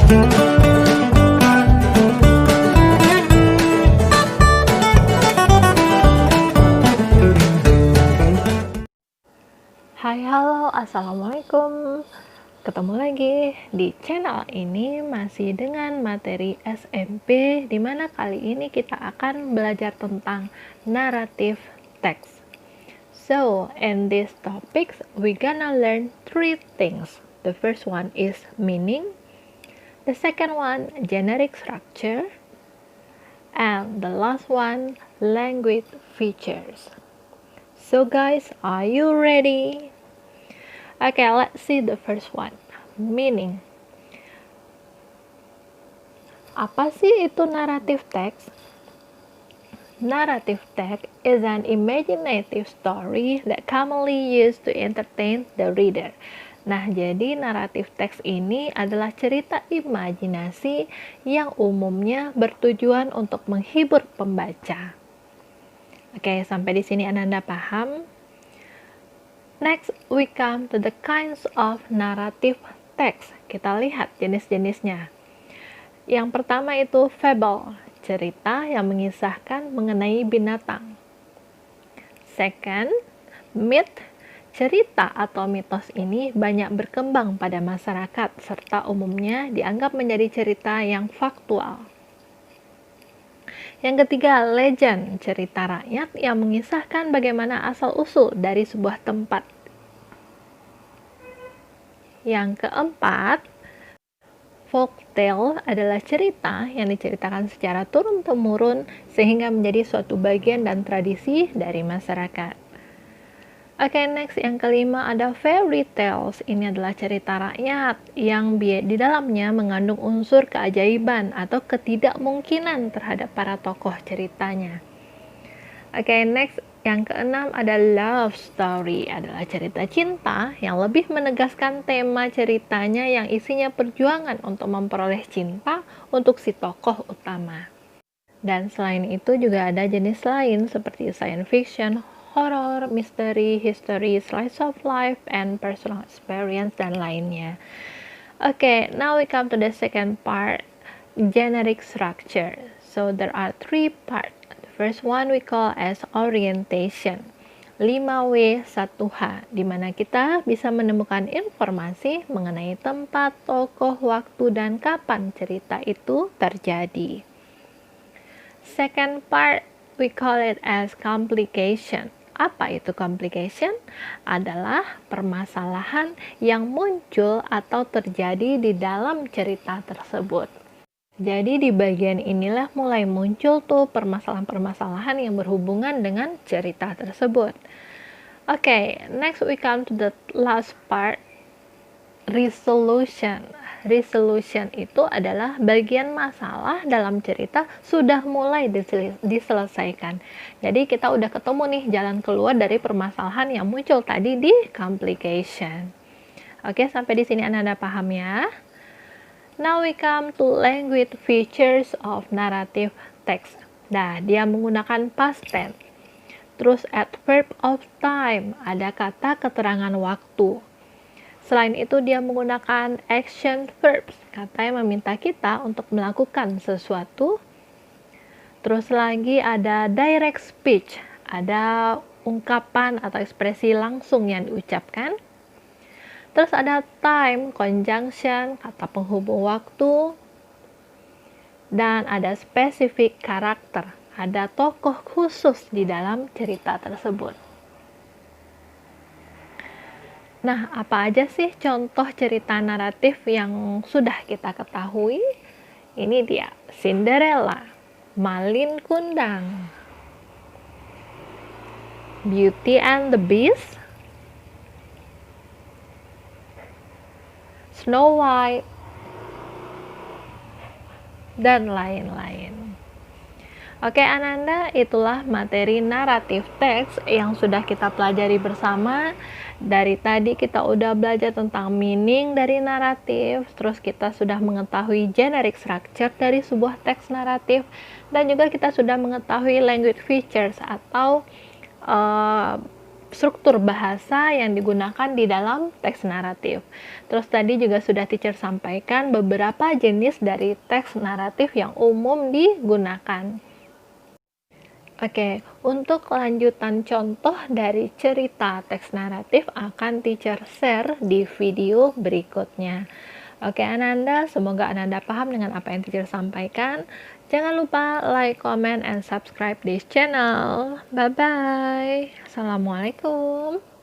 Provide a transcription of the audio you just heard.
Hai, halo, assalamualaikum. Ketemu lagi di channel ini masih dengan materi SMP, dimana kali ini kita akan belajar tentang narrative text. So, in this topics, we gonna learn three things. The first one is meaning, the second one generic structure, and the last one language features. So guys, are you ready? Okay, let's see the first one. Meaning. Apa sih itu narrative text? Narrative text is an imaginative story that commonly used to entertain the reader. Nah, jadi naratif teks ini adalah cerita imajinasi yang umumnya bertujuan untuk menghibur pembaca. Oke, sampai di sini Ananda paham? Next, we come to the kinds of narrative text. Kita lihat jenis-jenisnya. Yang pertama itu fable, cerita yang mengisahkan mengenai binatang. Second, myth, cerita atau mitos ini banyak berkembang pada masyarakat serta umumnya dianggap menjadi cerita yang faktual. Yang ketiga, legend, cerita rakyat yang mengisahkan bagaimana asal-usul dari sebuah tempat. Yang keempat, folktale adalah cerita yang diceritakan secara turun-temurun sehingga menjadi suatu bagian dan tradisi dari masyarakat. Oke, next yang kelima ada fairy tales. Ini adalah cerita rakyat yang di dalamnya mengandung unsur keajaiban atau ketidakmungkinan terhadap para tokoh ceritanya. Oke, next yang keenam ada love story. Adalah cerita cinta yang lebih menegaskan tema ceritanya yang isinya perjuangan untuk memperoleh cinta untuk si tokoh utama. Dan selain itu juga ada jenis lain seperti science fiction, horror, mystery, history, slice of life, and personal experience, dan lainnya. Okay, now we come to the second part, generic structure. So there are three parts. The first one we call as orientation. 5W 1H, di mana kita bisa menemukan informasi mengenai tempat, tokoh, waktu, dan kapan cerita itu terjadi. Second part, we call it as complication. Apa itu complication? Adalah permasalahan yang muncul atau terjadi di dalam cerita tersebut. Jadi di bagian inilah mulai muncul tuh permasalahan-permasalahan yang berhubungan dengan cerita tersebut. Okay, next we come to the last part, resolution. Resolution itu adalah bagian masalah dalam cerita sudah mulai diselesaikan. Jadi kita udah ketemu nih jalan keluar dari permasalahan yang muncul tadi di complication. Oke, sampai di sini Anda paham ya? Now we come to language features of narrative text. Nah, dia menggunakan past tense. Terus adverb of time, ada kata keterangan waktu. Selain itu dia menggunakan action verbs, kata yang meminta kita untuk melakukan sesuatu. Terus lagi ada direct speech, ada ungkapan atau ekspresi langsung yang diucapkan. Terus ada time, conjunction, kata penghubung waktu. Dan ada specific karakter, ada tokoh khusus di dalam cerita tersebut. Nah, apa aja sih contoh cerita naratif yang sudah kita ketahui? Ini dia, Cinderella, Malin Kundang, Beauty and the Beast, Snow White, dan lain-lain. Oke Ananda, itulah materi naratif teks yang sudah kita pelajari bersama. Dari tadi kita udah belajar tentang meaning dari naratif, terus kita sudah mengetahui generic structure dari sebuah teks naratif, dan juga kita sudah mengetahui language features atau struktur bahasa yang digunakan di dalam teks naratif. Terus tadi juga sudah teacher sampaikan beberapa jenis dari teks naratif yang umum digunakan. Oke, untuk lanjutan contoh dari cerita teks naratif akan teacher share di video berikutnya. Oke, Ananda, semoga Ananda paham dengan apa yang teacher sampaikan. Jangan lupa like, comment, and subscribe this channel. Bye-bye. Assalamualaikum.